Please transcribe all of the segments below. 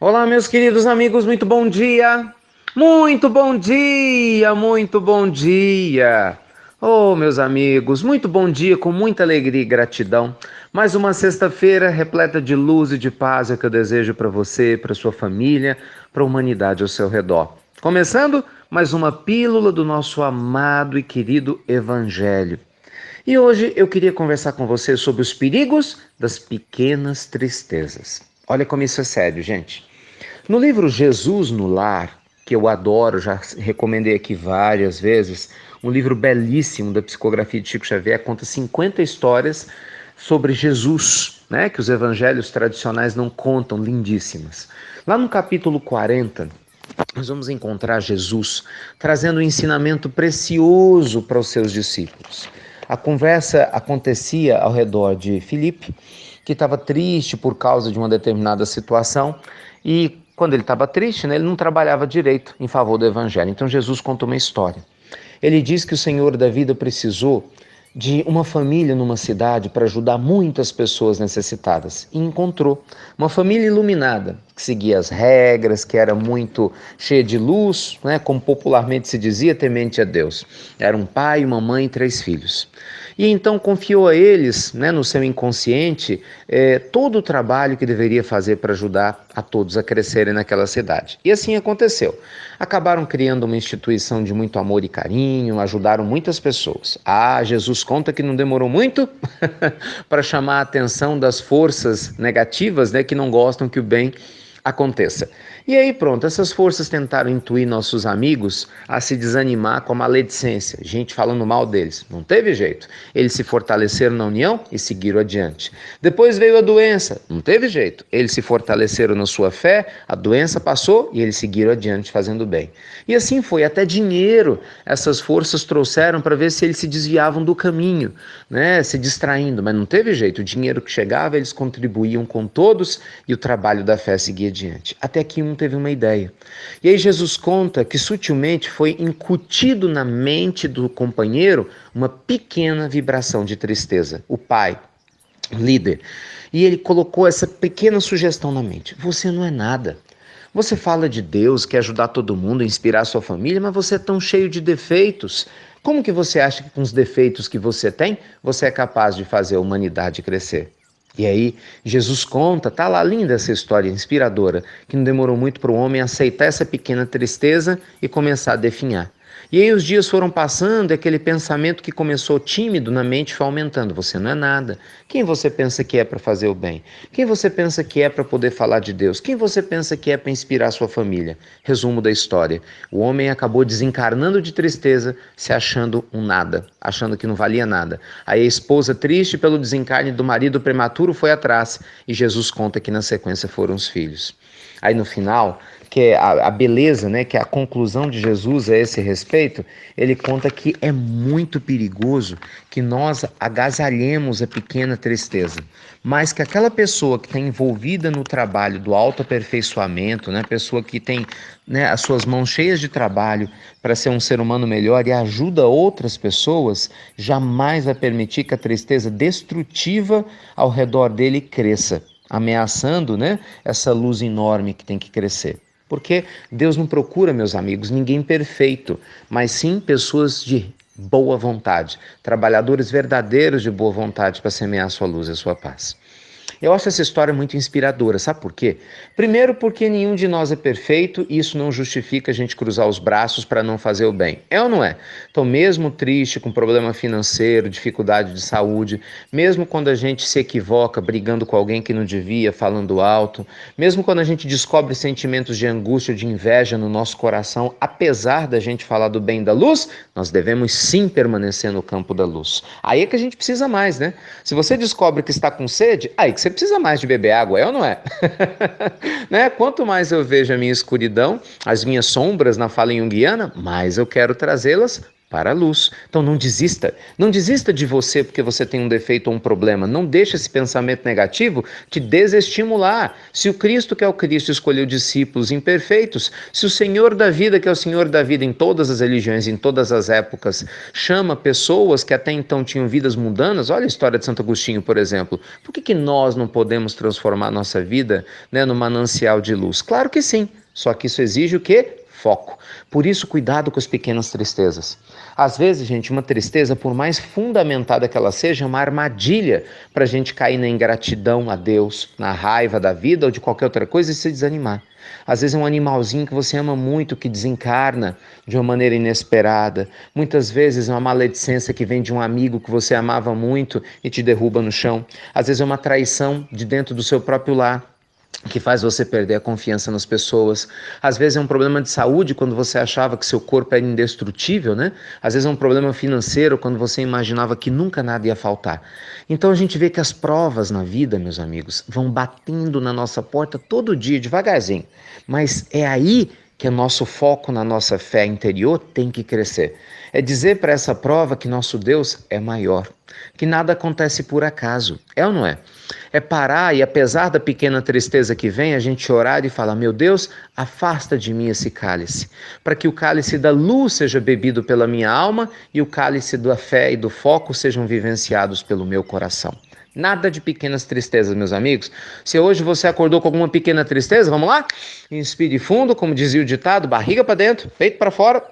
Olá, meus queridos amigos, muito bom dia! Muito bom dia, muito bom dia! Oh, meus amigos, muito bom dia, com muita alegria e gratidão. Mais uma sexta-feira repleta de luz e de paz é o que eu desejo para você, para sua família, para a humanidade ao seu redor. Começando mais uma pílula do nosso amado e querido Evangelho. E hoje eu queria conversar com você sobre os perigos das pequenas tristezas. Olha como isso é sério, gente. No livro Jesus no Lar, que eu adoro, já recomendei aqui várias vezes, um livro belíssimo da psicografia de Chico Xavier, conta 50 histórias sobre Jesus, né, que os evangelhos tradicionais não contam, lindíssimas. Lá no capítulo 40, nós vamos encontrar Jesus trazendo um ensinamento precioso para os seus discípulos. A conversa acontecia ao redor de Filipe, que estava triste por causa de uma determinada situação, e quando ele estava triste, né, ele não trabalhava direito em favor do evangelho. Então Jesus conta uma história. Ele diz que o Senhor da vida precisou de uma família numa cidade para ajudar muitas pessoas necessitadas. E encontrou uma família iluminada, que seguia as regras, que era muito cheia de luz, né, como popularmente se dizia, temente a Deus. Era um pai, uma mãe e 3 filhos. E então confiou a eles, né, no seu inconsciente, todo o trabalho que deveria fazer para ajudar a todos a crescerem naquela cidade. E assim aconteceu. Acabaram criando uma instituição de muito amor e carinho, ajudaram muitas pessoas. Jesus conta que não demorou muito para chamar a atenção das forças negativas, né, que não gostam que o bem aconteça. E aí pronto, essas forças tentaram intuir nossos amigos a se desanimar com a maledicência, gente falando mal deles. Não teve jeito. Eles se fortaleceram na união e seguiram adiante. Depois veio a doença, não teve jeito. Eles se fortaleceram na sua fé, a doença passou e eles seguiram adiante fazendo bem. E assim foi, até dinheiro essas forças trouxeram para ver se eles se desviavam do caminho, né, se distraindo, mas não teve jeito. O dinheiro que chegava, eles contribuíam com todos e o trabalho da fé seguia adiante. Até que um teve uma ideia. E aí Jesus conta que sutilmente foi incutido na mente do companheiro uma pequena vibração de tristeza. O pai, líder, e ele colocou essa pequena sugestão na mente: você não é nada. Você fala de Deus, quer ajudar todo mundo, inspirar sua família, mas você é tão cheio de defeitos. Como que você acha que com os defeitos que você tem, você é capaz de fazer a humanidade crescer? E aí, Jesus conta, tá lá linda essa história inspiradora, que não demorou muito para o homem aceitar essa pequena tristeza e começar a definhar. E aí os dias foram passando e aquele pensamento que começou tímido na mente foi aumentando. Você não é nada. Quem você pensa que é para fazer o bem? Quem você pensa que é para poder falar de Deus? Quem você pensa que é para inspirar sua família? Resumo da história. O homem acabou desencarnando de tristeza, se achando um nada, achando que não valia nada. Aí a esposa, triste pelo desencarne do marido prematuro, foi atrás e Jesus conta que na sequência foram os filhos. Aí no final, que é a beleza, né, que é a conclusão de Jesus a esse respeito, ele conta que é muito perigoso que nós agasalhemos a pequena tristeza, mas que aquela pessoa que está envolvida no trabalho do autoaperfeiçoamento, né, pessoa que tem, né, as suas mãos cheias de trabalho para ser um ser humano melhor e ajuda outras pessoas, jamais vai permitir que a tristeza destrutiva ao redor dele cresça, ameaçando, né, essa luz enorme que tem que crescer. Porque Deus não procura, meus amigos, ninguém perfeito, mas sim pessoas de boa vontade, trabalhadores verdadeiros de boa vontade para semear a sua luz e a sua paz. Eu acho essa história muito inspiradora, sabe por quê? Primeiro porque nenhum de nós é perfeito e isso não justifica a gente cruzar os braços para não fazer o bem. É ou não é? Então, mesmo triste, com problema financeiro, dificuldade de saúde, mesmo quando a gente se equivoca brigando com alguém que não devia, falando alto, mesmo quando a gente descobre sentimentos de angústia, de inveja no nosso coração, apesar da gente falar do bem da luz, nós devemos sim permanecer no campo da luz. Aí é que a gente precisa mais, né? Se você descobre que está com sede, aí que você precisa mais de beber água, é ou não é? Né? Quanto mais eu vejo a minha escuridão, as minhas sombras na fala junguiana, mais eu quero trazê-las para a luz. Então não desista. Não desista de você porque você tem um defeito ou um problema. Não deixe esse pensamento negativo te desestimular. Se o Cristo, que é o Cristo, escolheu discípulos imperfeitos, se o Senhor da vida, que é o Senhor da vida em todas as religiões, em todas as épocas, chama pessoas que até então tinham vidas mundanas, olha a história de Santo Agostinho, por exemplo. Por que nós não podemos transformar nossa vida, né, no manancial de luz? Claro que sim. Só que isso exige o quê? Foco. Por isso, cuidado com as pequenas tristezas. Às vezes, gente, uma tristeza, por mais fundamentada que ela seja, é uma armadilha para a gente cair na ingratidão a Deus, na raiva da vida ou de qualquer outra coisa e se desanimar. Às vezes é um animalzinho que você ama muito, que desencarna de uma maneira inesperada. Muitas vezes é uma maledicência que vem de um amigo que você amava muito e te derruba no chão. Às vezes é uma traição de dentro do seu próprio lar, que faz você perder a confiança nas pessoas. Às vezes é um problema de saúde, quando você achava que seu corpo era indestrutível, né? Às vezes é um problema financeiro, quando você imaginava que nunca nada ia faltar. Então a gente vê que as provas na vida, meus amigos, vão batendo na nossa porta todo dia, devagarzinho. Mas é aí que o nosso foco na nossa fé interior tem que crescer. É dizer para essa prova que nosso Deus é maior, que nada acontece por acaso. É ou não é? É parar e, apesar da pequena tristeza que vem, a gente orar e falar: meu Deus, afasta de mim esse cálice, para que o cálice da luz seja bebido pela minha alma e o cálice da fé e do foco sejam vivenciados pelo meu coração. Nada de pequenas tristezas, meus amigos. Se hoje você acordou com alguma pequena tristeza, vamos lá? Inspire fundo, como dizia o ditado, barriga para dentro, peito para fora.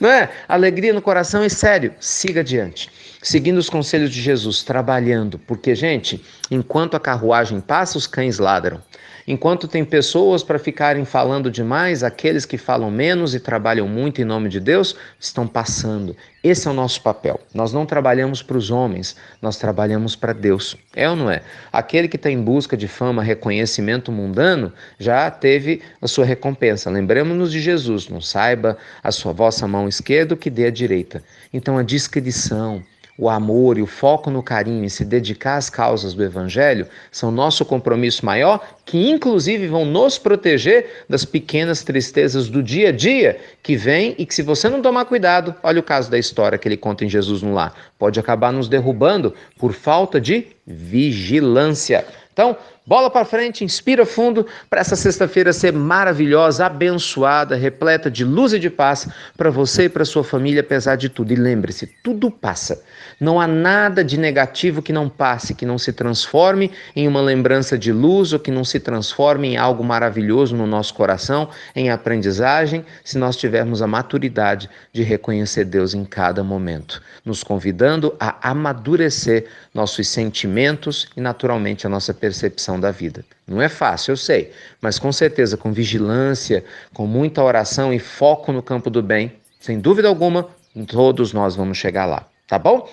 Não é? Alegria no coração e sério, siga adiante. Seguindo os conselhos de Jesus, trabalhando. Porque, gente, enquanto a carruagem passa, os cães ladram. Enquanto tem pessoas para ficarem falando demais, aqueles que falam menos e trabalham muito em nome de Deus estão passando. Esse é o nosso papel. Nós não trabalhamos para os homens, nós trabalhamos para Deus. É ou não é? Aquele que está em busca de fama, reconhecimento mundano, já teve a sua recompensa. Lembremos-nos de Jesus, não saiba a sua vossa mão esquerda o que dê a direita. Então a discrição, o amor e o foco no carinho em se dedicar às causas do Evangelho são nosso compromisso maior, que inclusive vão nos proteger das pequenas tristezas do dia a dia que vem e que, se você não tomar cuidado, olha o caso da história que ele conta em Jesus no Lar, pode acabar nos derrubando por falta de vigilância. Então, bola para frente, inspira fundo para essa sexta-feira ser maravilhosa, abençoada, repleta de luz e de paz para você e para sua família, apesar de tudo. E lembre-se, tudo passa. Não há nada de negativo que não passe, que não se transforme em uma lembrança de luz ou que não se transforme em algo maravilhoso no nosso coração, em aprendizagem, se nós tivermos a maturidade de reconhecer Deus em cada momento, nos convidando a amadurecer nossos sentimentos e, naturalmente, a nossa percepção da vida. Não é fácil, eu sei, mas com certeza, com vigilância, com muita oração e foco no campo do bem, sem dúvida alguma, todos nós vamos chegar lá, tá bom?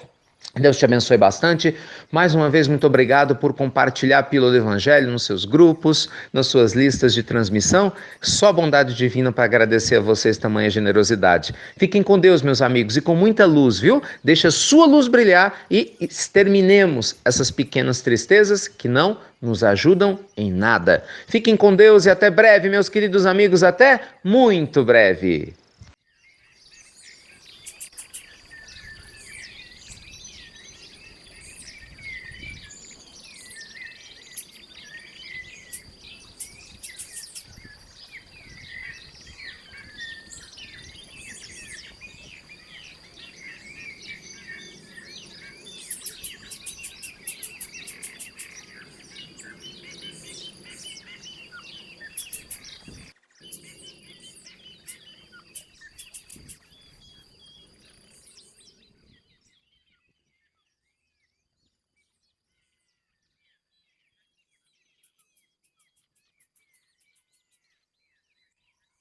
Deus te abençoe bastante. Mais uma vez, muito obrigado por compartilhar a Pílula do Evangelho nos seus grupos, nas suas listas de transmissão. Só bondade divina para agradecer a vocês tamanha generosidade. Fiquem com Deus, meus amigos, e com muita luz, viu? Deixa a sua luz brilhar e exterminemos essas pequenas tristezas que não nos ajudam em nada. Fiquem com Deus e até breve, meus queridos amigos. Até muito breve.